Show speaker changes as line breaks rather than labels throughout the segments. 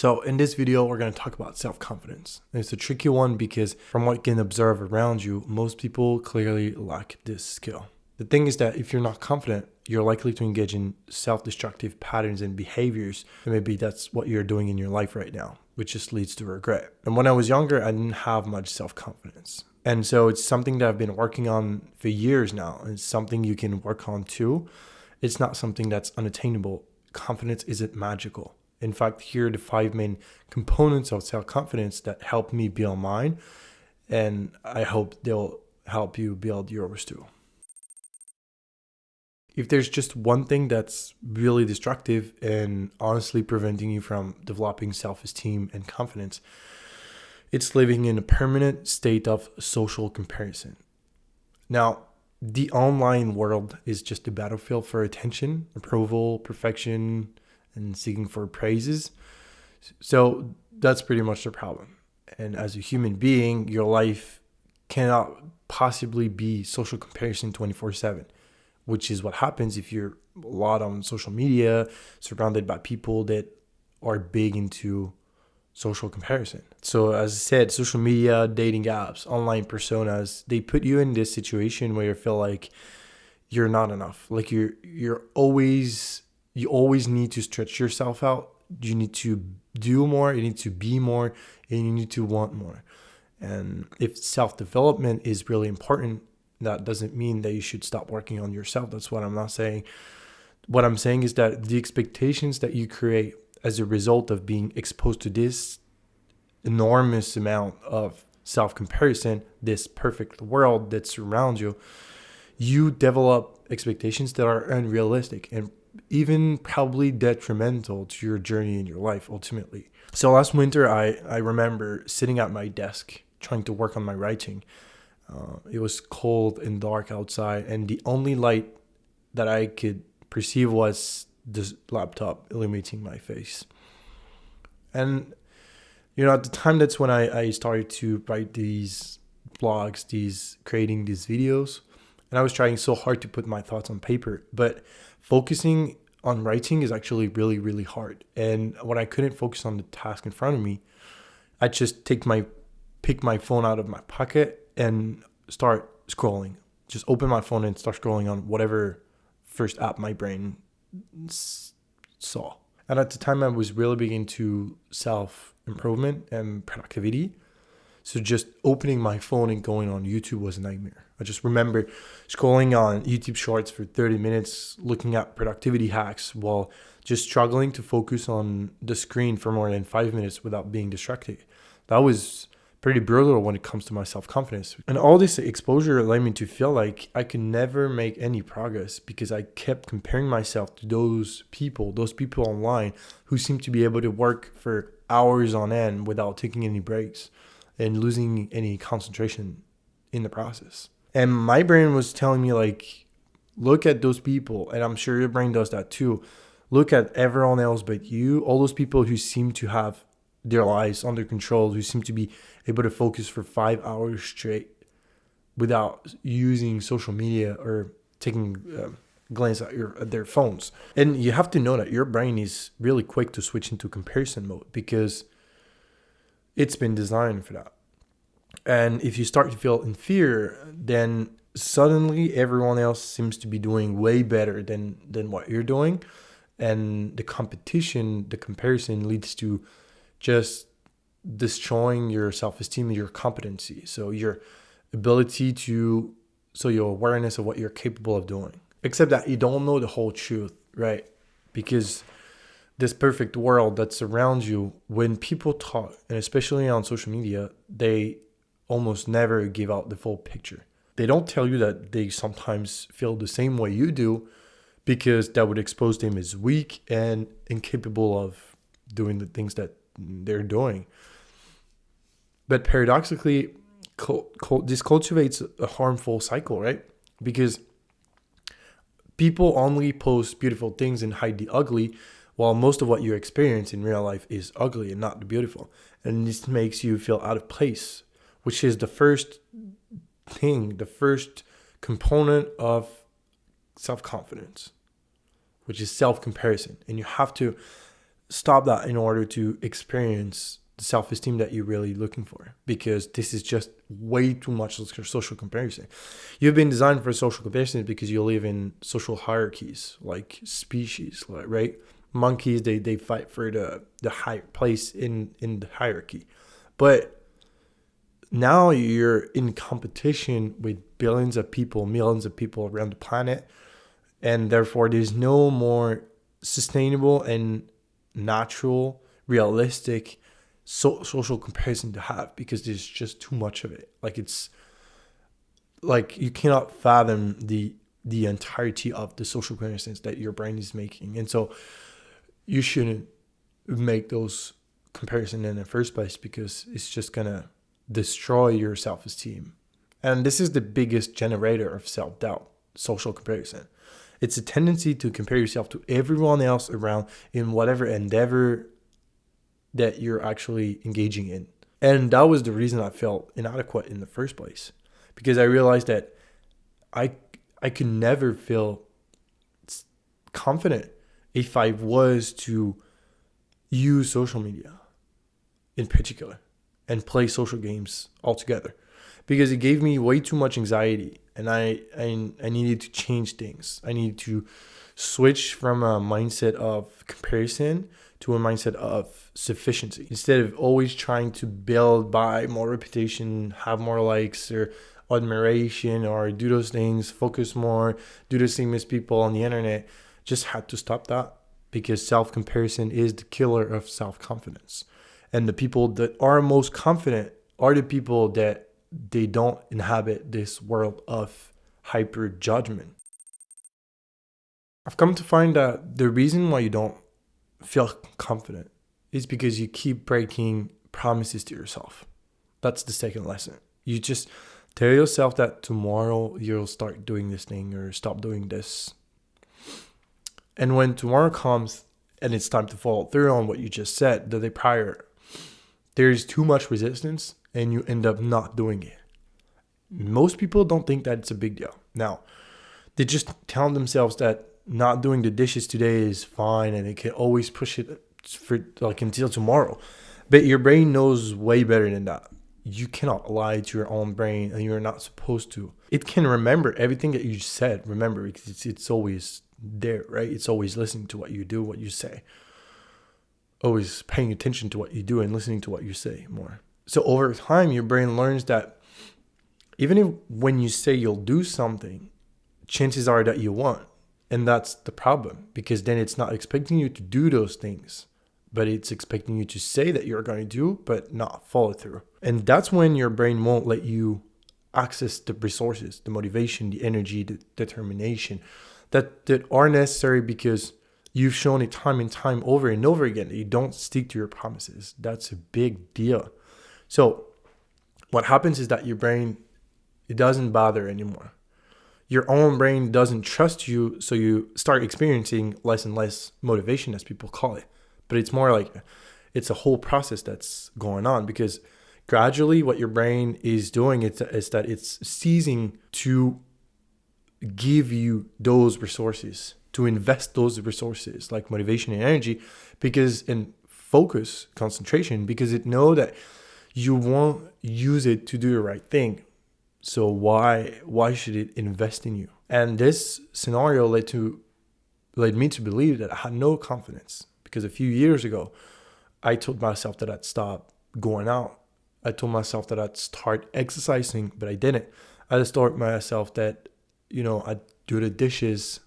So in this video, we're going to talk about self-confidence. It's a tricky one because from what you can observe around you, most people clearly lack this skill. The thing is that if you're not confident, you're likely to engage in self-destructive patterns and behaviors. And maybe that's what you're doing in your life right now, which just leads to regret. And when I was younger, I didn't have much self-confidence. And so it's something that I've been working on for years now. It's something you can work on too. It's not something that's unattainable. Confidence isn't magical. In fact, here are the 5 main components of self-confidence that helped me build mine, and I hope they'll help you build yours too. If there's just one thing that's really destructive and honestly preventing you from developing self-esteem and confidence, it's living in a permanent state of social comparison. Now, the online world is just a battlefield for attention, approval, perfection, and seeking for praises. So that's pretty much the problem. And as a human being, your life cannot possibly be social comparison 24/7, which is what happens if you're a lot on social media, surrounded by people that are big into social comparison. So as I said, social media, dating apps, online personas, they put you in this situation where you feel like you're not enough. Like you always need to stretch yourself out. You need to do more, you need to be more, and you need to want more. And if self-development is really important, that doesn't mean that you should stop working on yourself. That's what I'm not saying. What I'm saying is that the expectations that you create as a result of being exposed to this enormous amount of self-comparison, this perfect world that surrounds you, you develop expectations that are unrealistic and even probably detrimental to your journey in your life ultimately. So last winter, I remember sitting at my desk trying to work on my writing. It was cold and dark outside, and the only light that I could perceive was this laptop illuminating my face. And, at the time, that's when I started to write these blogs, creating these videos. And I was trying so hard to put my thoughts on paper, but focusing on writing is actually really, really hard. And when I couldn't focus on the task in front of me, I just pick my phone out of my pocket and start scrolling. Just open my phone and start scrolling on whatever first app my brain saw. And at the time, I was really big into self-improvement and productivity. So just opening my phone and going on YouTube was a nightmare. I just remember scrolling on YouTube Shorts for 30 minutes, looking at productivity hacks while just struggling to focus on the screen for more than 5 minutes without being distracted. That was pretty brutal when it comes to my self-confidence. And all this exposure led me to feel like I could never make any progress because I kept comparing myself to those people online who seem to be able to work for hours on end without taking any breaks and losing any concentration in the process. And my brain was telling me, like, look at those people, and I'm sure your brain does that too. Look at everyone else but you, all those people who seem to have their lives under control, who seem to be able to focus for 5 hours straight without using social media or taking a glance at their phones. And you have to know that your brain is really quick to switch into comparison mode because it's been designed for that. And if you start to feel inferior, then suddenly everyone else seems to be doing way better than what you're doing. And the comparison leads to just destroying your self-esteem and your competency. So your your awareness of what you're capable of doing. Except that you don't know the whole truth, right? Because this perfect world that surrounds you, when people talk, and especially on social media, they almost never give out the full picture. They don't tell you that they sometimes feel the same way you do because that would expose them as weak and incapable of doing the things that they're doing. But paradoxically, this cultivates a harmful cycle, right? Because people only post beautiful things and hide the ugly, while most of what you experience in real life is ugly and not the beautiful. And this makes you feel out of place, which is the first component of self-confidence, which is self-comparison. And you have to stop that in order to experience the self-esteem that you're really looking for, because this is just way too much social comparison. You've been designed for social comparison because you live in social hierarchies, like species, right? Monkeys, they fight for the higher place in the hierarchy. But now you're in competition with billions of people, millions of people around the planet, and therefore there's no more sustainable and natural, realistic social comparison to have, because there's just too much of it. Like, it's like you cannot fathom the entirety of the social comparisons that your brain is making. And so you shouldn't make those comparisons in the first place, because it's just gonna destroy your self-esteem. And this is the biggest generator of self-doubt: social comparison. It's a tendency to compare yourself to everyone else around in whatever endeavor that you're actually engaging in. And that was the reason I felt inadequate in the first place, because I realized that I could never feel confident if I was to use social media in particular and play social games altogether, because it gave me way too much anxiety, and I needed to change things. I needed to switch from a mindset of comparison to a mindset of sufficiency. Instead of always trying to build by more reputation, have more likes or admiration, or do those things, focus more, do the same as people on the internet, just had to stop that, because self-comparison is the killer of self-confidence. And the people that are most confident are the people that they don't inhabit this world of hyper judgment. I've come to find that the reason why you don't feel confident is because you keep breaking promises to yourself. That's the second lesson. You just tell yourself that tomorrow you'll start doing this thing or stop doing this. And when tomorrow comes and it's time to follow through on what you just said the day prior, there's too much resistance and you end up not doing it. Most people don't think that it's a big deal. Now, they just tell themselves that not doing the dishes today is fine and they can always push it for like until tomorrow. But your brain knows way better than that. You cannot lie to your own brain, and you're not supposed to. It can remember everything that you said. Remember, because it's always there, right? It's always listening to what you do, what you say. Always paying attention to what you do and listening to what you say more. So over time, your brain learns that even if when you say you'll do something, chances are that you won't. And that's the problem, because then it's not expecting you to do those things, but it's expecting you to say that you're going to do, but not follow through. And that's when your brain won't let you access the resources, the motivation, the energy, the determination that are necessary, because you've shown it time and time over and over again that you don't stick to your promises. That's a big deal. So what happens is that your brain, it doesn't bother anymore. Your own brain doesn't trust you, so you start experiencing less and less motivation, as people call it. But it's more like it's a whole process that's going on, because gradually what your brain is doing is that it's ceasing to give you those resources, to invest those resources like motivation and energy, because in focus, concentration, because it know that you won't use it to do the right thing. So why should it invest in you? And this scenario led me to believe that I had no confidence, because a few years ago, I told myself that I'd stop going out. I told myself that I'd start exercising, but I didn't. I told myself that, I'd do the dishes.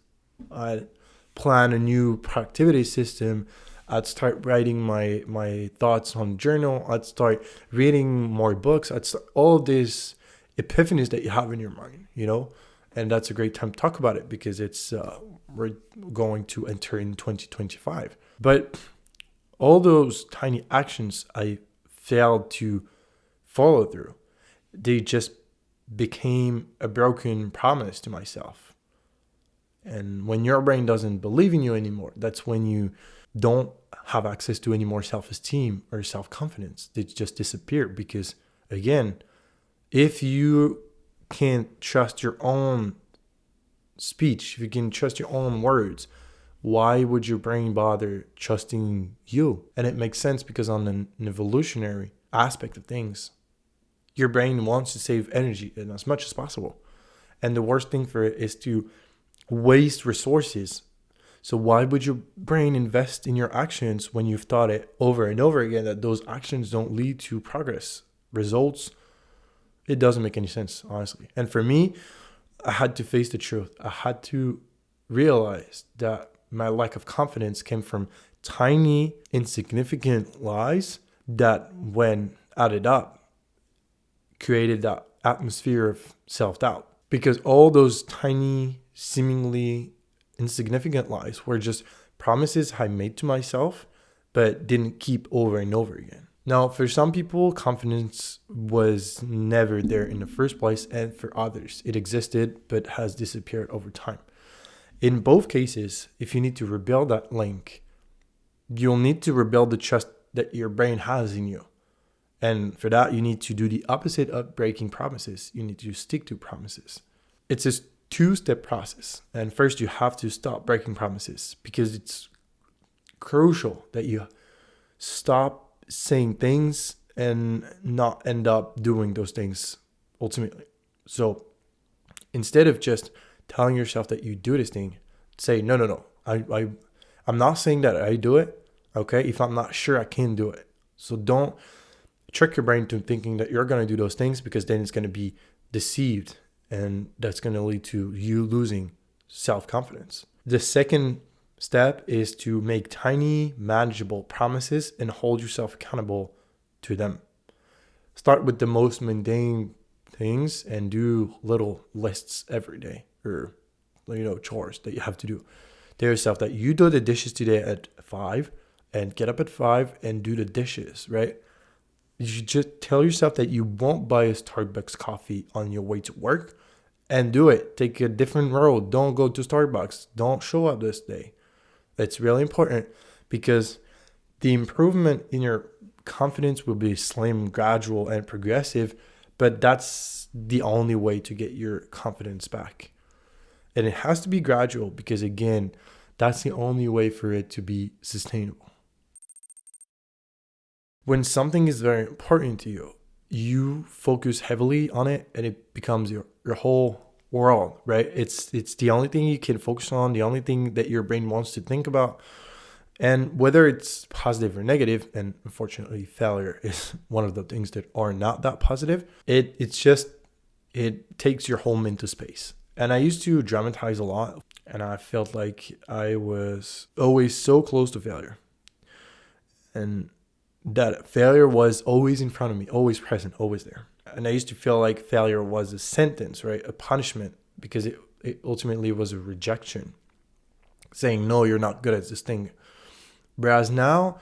I'd plan a new productivity system. I'd start writing my thoughts on journal. I'd start reading more books. I'd start all these epiphanies that you have in your mind, and that's a great time to talk about it, because it's we're going to enter in 2025. But all those tiny actions I failed to follow through, they just became a broken promise to myself. And when your brain doesn't believe in you anymore, that's when you don't have access to any more self-esteem or self-confidence. They just disappear, because again, if you can't trust your own speech, if you can trust your own words, Why would your brain bother trusting you? And it makes sense because on an evolutionary aspect of things, your brain wants to save energy as much as possible. And the worst thing for it is to waste resources. So why would your brain invest in your actions when you've thought it over and over again that those actions don't lead to progress, results? It doesn't make any sense, honestly. And for me, I had to face the truth. I had to realize that my lack of confidence came from tiny, insignificant lies that, when added up, created that atmosphere of self-doubt. Because all those tiny, seemingly insignificant lies were just promises I made to myself, but didn't keep over and over again. Now, for some people, confidence was never there in the first place, and for others, it existed but has disappeared over time. In both cases, if you need to rebuild that link, you'll need to rebuild the trust that your brain has in you. And for that, you need to do the opposite of breaking promises. You need to stick to promises. It's a two-step process. And first, you have to stop breaking promises because it's crucial that you stop saying things and not end up doing those things ultimately. So instead of just telling yourself that you do this thing, say, no. I'm not saying that I do it, okay, if I'm not sure I can do it. So don't trick your brain into thinking that you're going to do those things, because then it's going to be deceived, and that's going to lead to you losing self-confidence. The second step is to make tiny, manageable promises and hold yourself accountable to them. Start with the most mundane things and do little lists every day, or chores that you have to do. Tell yourself that you do the dishes today at 5 and get up at 5 and do the dishes, right? You should just tell yourself that you won't buy a Starbucks coffee on your way to work, and do it. Take a different road. Don't go to Starbucks. Don't show up this day. It's really important, because the improvement in your confidence will be slim, gradual, and progressive, but that's the only way to get your confidence back. And it has to be gradual, because again, that's the only way for it to be sustainable. When something is very important to you, you focus heavily on it, and it becomes your whole world, right? It's the only thing you can focus on, the only thing that your brain wants to think about. And whether it's positive or negative, and unfortunately failure is one of the things that are not that positive, it takes your whole mental space. And I used to dramatize a lot, and I felt like I was always so close to failure, and that failure was always in front of me, always present, always there. And I used to feel like failure was a sentence, right? A punishment, because it ultimately was a rejection, saying, no, you're not good at this thing. Whereas now,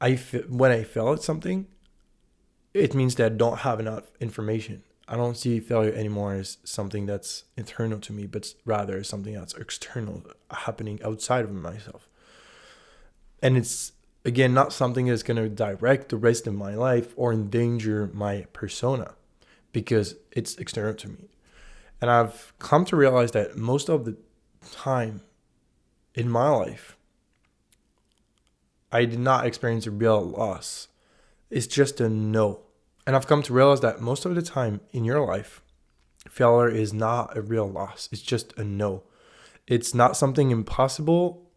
when I fail at something, it means that I don't have enough information. I don't see failure anymore as something that's internal to me, but rather something that's external, happening outside of myself. And it's, again, not something that's going to direct the rest of my life or endanger my persona, because it's external to me. And I've come to realize that most of the time in my life, I did not experience a real loss. It's just a no. And I've come to realize that most of the time in your life, failure is not a real loss. It's just a no. It's not something impossible.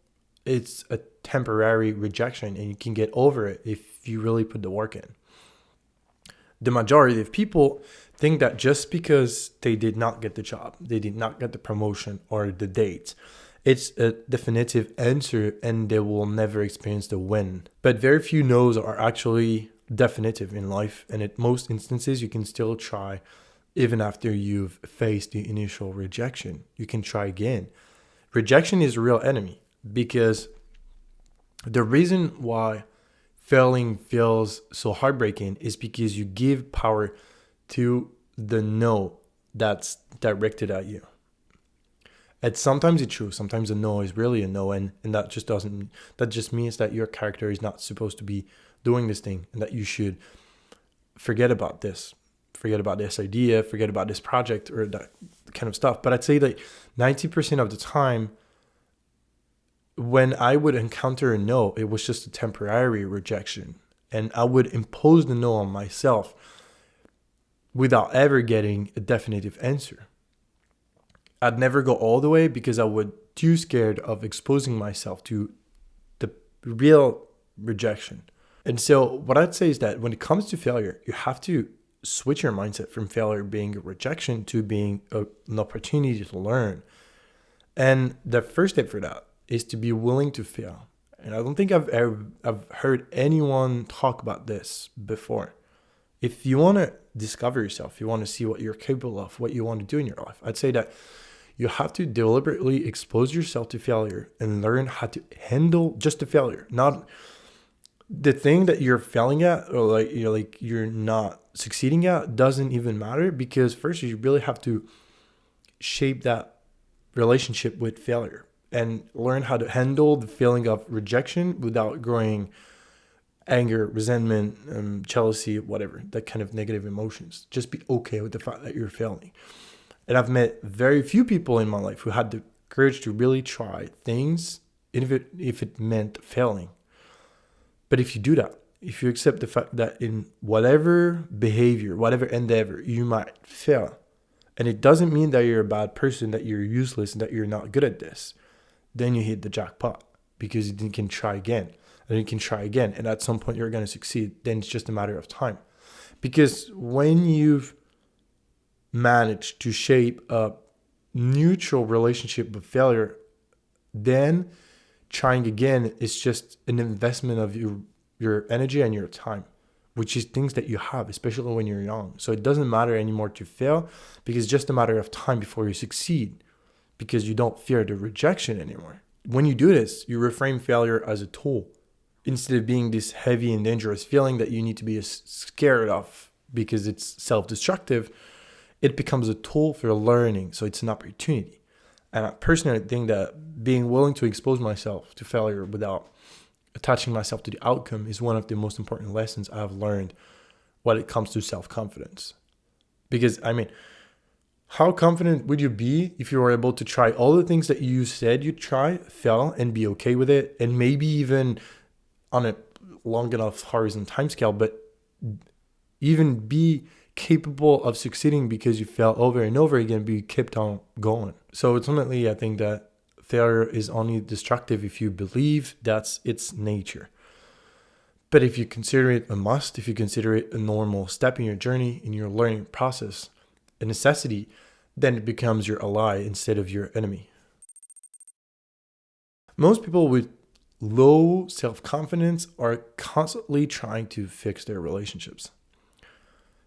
It's a temporary rejection, and you can get over it if you really put the work in. The majority of people think that just because they did not get the job, they did not get the promotion or the date, it's a definitive answer and they will never experience the win. But very few no's are actually definitive in life, and at most instances you can still try even after you've faced the initial rejection. You can try again. Rejection is a real enemy, because the reason why failing feels so heartbreaking is because you give power to the no that's directed at you. And sometimes it's true. Sometimes a no is really a no, and that just means that your character is not supposed to be doing this thing, and that you should forget about this idea, forget about this project, or that kind of stuff. But I'd say that 90% of the time, when I would encounter a no, it was just a temporary rejection. And I would impose the no on myself without ever getting a definitive answer. I'd never go all the way because I would too scared of exposing myself to the real rejection. And so what I'd say is that when it comes to failure, you have to switch your mindset from failure being a rejection to being an opportunity to learn. And the first step for that is to be willing to fail. And I don't think I've heard anyone talk about this before. If you want to discover yourself, you want to see what you're capable of, what you want to do in your life, I'd say that you have to deliberately expose yourself to failure and learn how to handle just the failure, not the thing that you're failing at, or you're not succeeding at doesn't even matter, because first you really have to shape that relationship with failure and learn how to handle the feeling of rejection without growing anger, resentment, jealousy, whatever, that kind of negative emotions. Just be okay with the fact that you're failing. And I've met very few people in my life who had the courage to really try things, if it meant failing. But if you do that, if you accept the fact that in whatever behavior, whatever endeavor, you might fail, and it doesn't mean that you're a bad person, that you're useless, and that you're not good at this, then you hit the jackpot, because you can try again, and you can try again, and at some point you're going to succeed. Then it's just a matter of time. Because when you've managed to shape a neutral relationship with failure, then trying again is just an investment of your energy and your time, which is things that you have, especially when you're young. So it doesn't matter anymore to fail, because it's just a matter of time before you succeed, because you don't fear the rejection anymore. When you do this, you reframe failure as a tool instead of being this heavy and dangerous feeling that you need to be scared of because it's self-destructive. It becomes a tool for learning, so it's an opportunity. And I personally think that being willing to expose myself to failure without attaching myself to the outcome is one of the most important lessons I've learned when it comes to self-confidence. Because, how confident would you be if you were able to try all the things that you said you'd try, fail, and be okay with it, and maybe even on a long enough horizon timescale, but even be capable of succeeding because you fail over and over again, but you kept on going. So ultimately, I think that failure is only destructive if you believe that's its nature. But if you consider it a must, if you consider it a normal step in your journey, in your learning process, a necessity, then it becomes your ally instead of your enemy. Most people with low self-confidence are constantly trying to fix their relationships.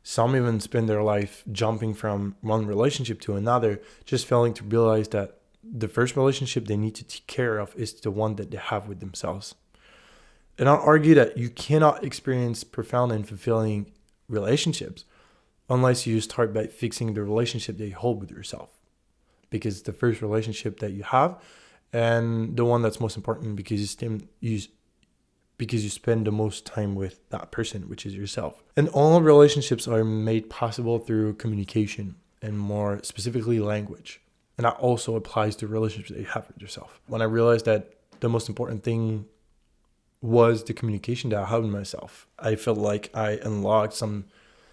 Some even spend their life jumping from one relationship to another, just failing to realize that the first relationship they need to take care of is the one that they have with themselves. And I'll argue that you cannot experience profound and fulfilling relationships unless you start by fixing the relationship that you hold with yourself. Because it's the first relationship that you have, and the one that's most important because you spend the most time with that person, which is yourself. And all relationships are made possible through communication, and more specifically language. And that also applies to relationships that you have with yourself. When I realized that the most important thing was the communication that I had with myself, I felt like I unlocked some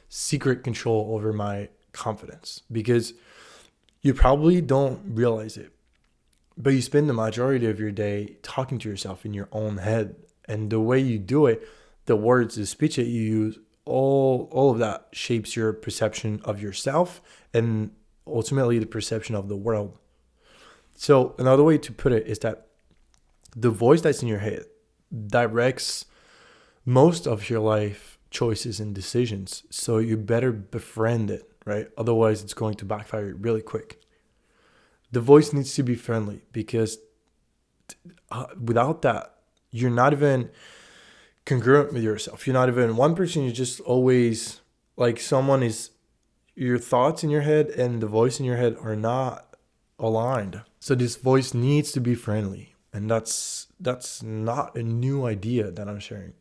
secret control over my confidence, because you probably don't realize it, but you spend the majority of your day talking to yourself in your own head. And the way you do it, the words, the speech that you use, all of that shapes your perception of yourself and ultimately the perception of the world. So another way to put it is that the voice that's in your head directs most of your life choices and decisions. So you better befriend it, right? Otherwise, it's going to backfire really quick. The voice needs to be friendly, because without that, you're not even congruent with yourself. You're not even one person. You're just always like someone is. Your thoughts in your head and the voice in your head are not aligned. So this voice needs to be friendly. And that's not a new idea that I'm sharing.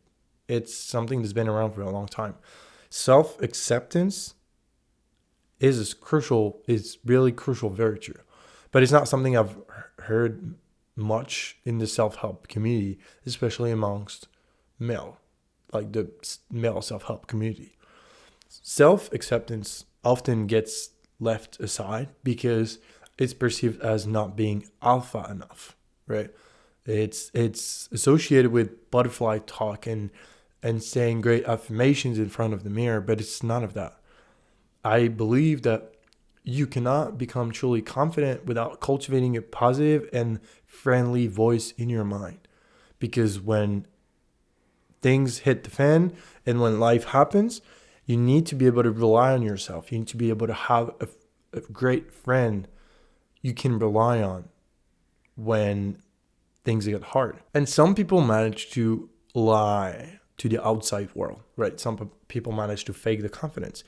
It's something that's been around for a long time. Self-acceptance is really crucial virtue. But it's not something I've heard much in the self-help community, especially amongst male, like the male self-help community. Self-acceptance often gets left aside because it's perceived as not being alpha enough, right? It's associated with butterfly talk and saying great affirmations in front of the mirror, but it's none of that. I believe that you cannot become truly confident without cultivating a positive and friendly voice in your mind. Because when things hit the fan and when life happens, you need to be able to rely on yourself. You need to be able to have a great friend you can rely on when things get hard. And some people manage to lie to the outside world, right? Some people manage to fake the confidence,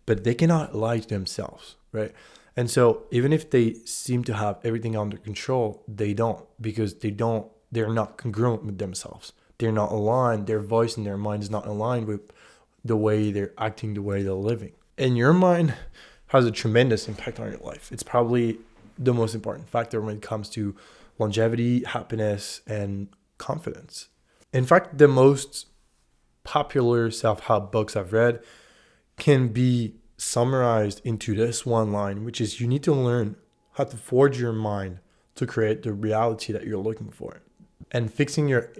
but they cannot lie to themselves, right? And so even if they seem to have everything under control, they don't, because they're not congruent with themselves. They're not aligned. Their voice and their mind is not aligned with the way they're acting, the way they're living. And your mind has a tremendous impact on your life. It's probably the most important factor when it comes to longevity, happiness, and confidence. In fact, the most popular self-help books I've read can be summarized into this one line, which is you need to learn how to forge your mind to create the reality that you're looking for. And fixing your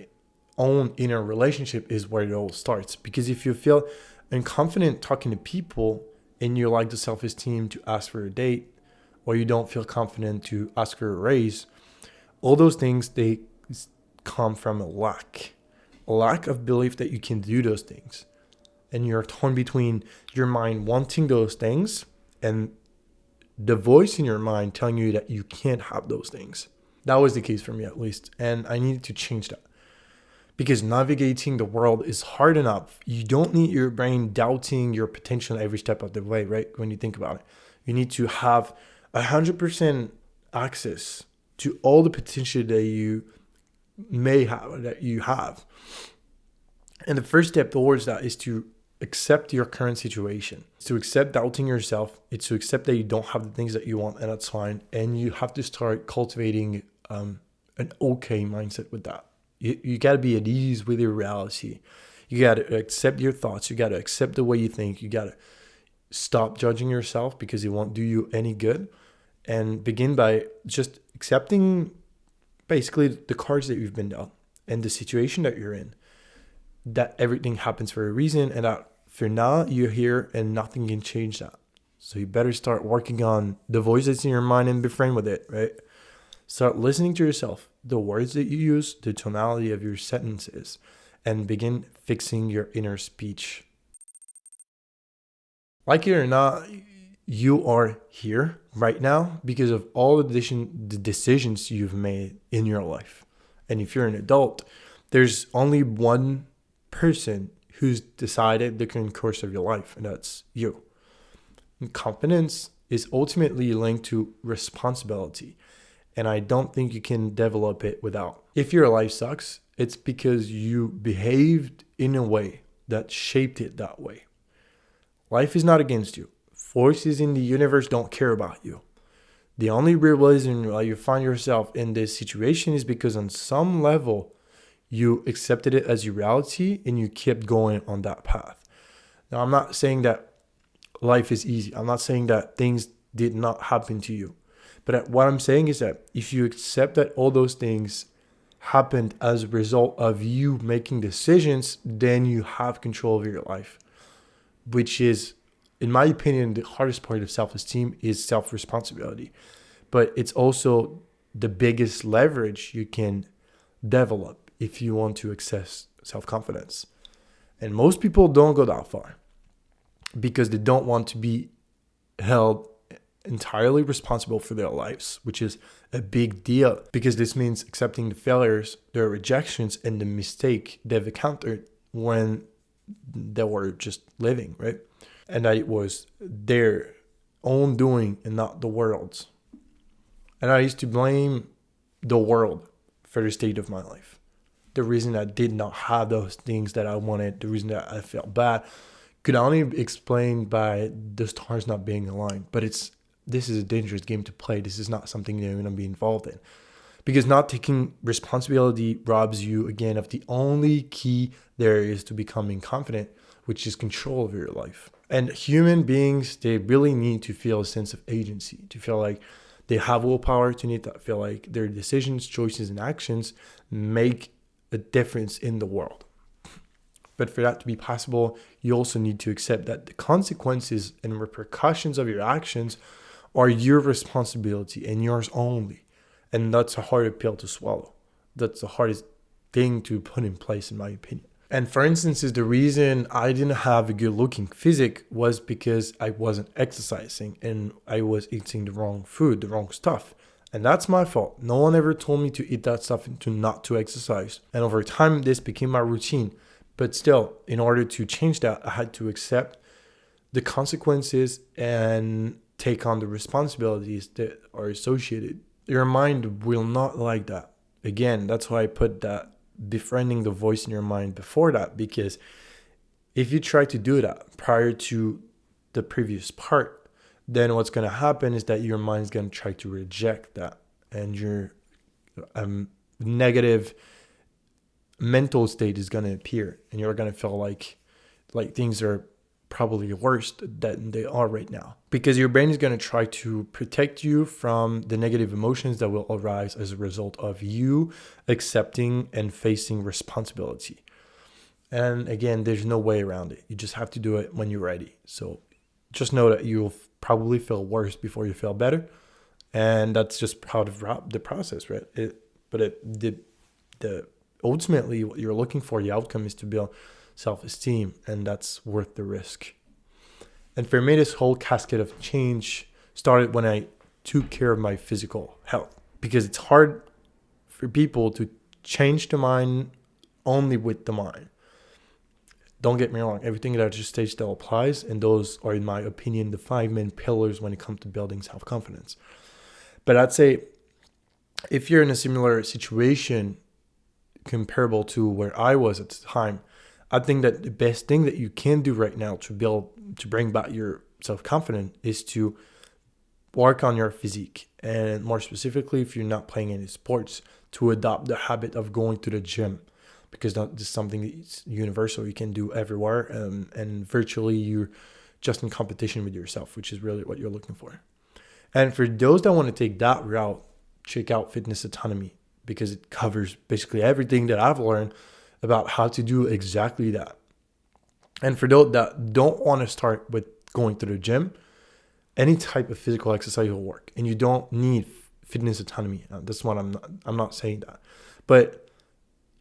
own inner relationship is where it all starts. Because if you feel unconfident talking to people and you lack the self-esteem to ask for a date, or you don't feel confident to ask for a raise, all those things, they come from a lack of belief that you can do those things. And you're torn between your mind wanting those things and the voice in your mind telling you that you can't have those things. That was the case for me, at least. And I needed to change that. Because navigating the world is hard enough. You don't need your brain doubting your potential every step of the way, right? When you think about it, you need to have 100% access to all the potential that you may have, that you have. And the first step towards that is to accept your current situation. It's to accept doubting yourself. It's to accept that you don't have the things that you want, and that's fine. And you have to start cultivating an okay mindset with that. You got to be at ease with your reality. You got to accept your thoughts. You got to accept the way you think. You got to stop judging yourself because it won't do you any good. And begin by just accepting basically the cards that you've been dealt and the situation that you're in. That everything happens for a reason, and that for now you're here and nothing can change that. So you better start working on the voice that's in your mind and befriend with it, right? Start listening to yourself, the words that you use, the tonality of your sentences, and begin fixing your inner speech. Like it or not, you are here right now because of all the decisions you've made in your life. And if you're an adult, there's only one person who's decided the current course of your life, and that's you. And confidence is ultimately linked to responsibility, and I don't think you can develop it without. If your life sucks, it's because you behaved in a way that shaped it that way. Life is not against you. Forces in the universe don't care about you. The only real reason why you find yourself in this situation is because on some level, you accepted it as your reality and you kept going on that path. Now, I'm not saying that life is easy. I'm not saying that things did not happen to you. But what I'm saying is that if you accept that all those things happened as a result of you making decisions, then you have control over your life, which is, in my opinion, the hardest part of self-esteem is self-responsibility. But it's also the biggest leverage you can develop if you want to access self-confidence. And most people don't go that far because they don't want to be held entirely responsible for their lives, which is a big deal because this means accepting the failures, the rejections, and the mistake they've encountered when they were just living, right? And that it was their own doing and not the world's. And I used to blame the world for the state of my life. The reason I did not have those things that I wanted, the reason that I felt bad, could only be explained by the stars not being aligned. But this is a dangerous game to play. This is not something you're going to be involved in. Because not taking responsibility robs you again of the only key there is to becoming confident, which is control over your life. And human beings, they really need to feel a sense of agency, to feel like they have willpower, to need to feel like their decisions, choices, and actions make a difference in the world. But for that to be possible, you also need to accept that the consequences and repercussions of your actions are your responsibility and yours only. And that's a hard pill to swallow. That's the hardest thing to put in place, in my opinion. And for instance, the reason I didn't have a good looking physique was because I wasn't exercising and I was eating the wrong food, the wrong stuff. And that's my fault. No one ever told me to eat that stuff and not to exercise. And over time, this became my routine. But still, in order to change that, I had to accept the consequences and take on the responsibilities that are associated. Your mind will not like that. Again, that's why I put that befriending the voice in your mind before that, because if you try to do that prior to the previous part, then what's going to happen is that your mind's going to try to reject that, and your negative mental state is going to appear, and you're going to feel like things are probably worse than they are right now, because your brain is going to try to protect you from the negative emotions that will arise as a result of you accepting and facing responsibility. And again, there's no way around it. You just have to do it when you're ready. So just know that you'll probably feel worse before you feel better, and that's just part of the process, right? Ultimately what you're looking for, the outcome, is to build self-esteem, and that's worth the risk. And for me, this whole cascade of change started when I took care of my physical health, because it's hard for people to change the mind only with the mind. Don't get me wrong, everything that I just stated still applies, and those are, in my opinion, the 5 main pillars when it comes to building self-confidence. But I'd say if you're in a similar situation comparable to where I was at the time, I think that the best thing that you can do right now to bring back your self-confidence is to work on your physique. And more specifically, if you're not playing any sports, to adopt the habit of going to the gym, because that is something that's universal. You can do everywhere, and virtually you're just in competition with yourself, which is really what you're looking for. And for those that want to take that route, check out Fitness Autonomy, because it covers basically everything that I've learned about how to do exactly that. And for those that don't want to start with going to the gym, any type of physical exercise will work, and you don't need Fitness Autonomy. That's what I'm not saying that, but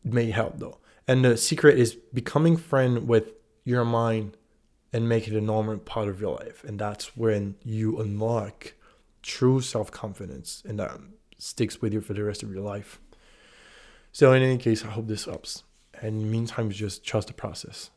it may help though. And the secret is becoming friend with your mind and make it a normal part of your life. And that's when you unlock true self-confidence, and that sticks with you for the rest of your life. So in any case, I hope this helps. And in the meantime, just trust the process.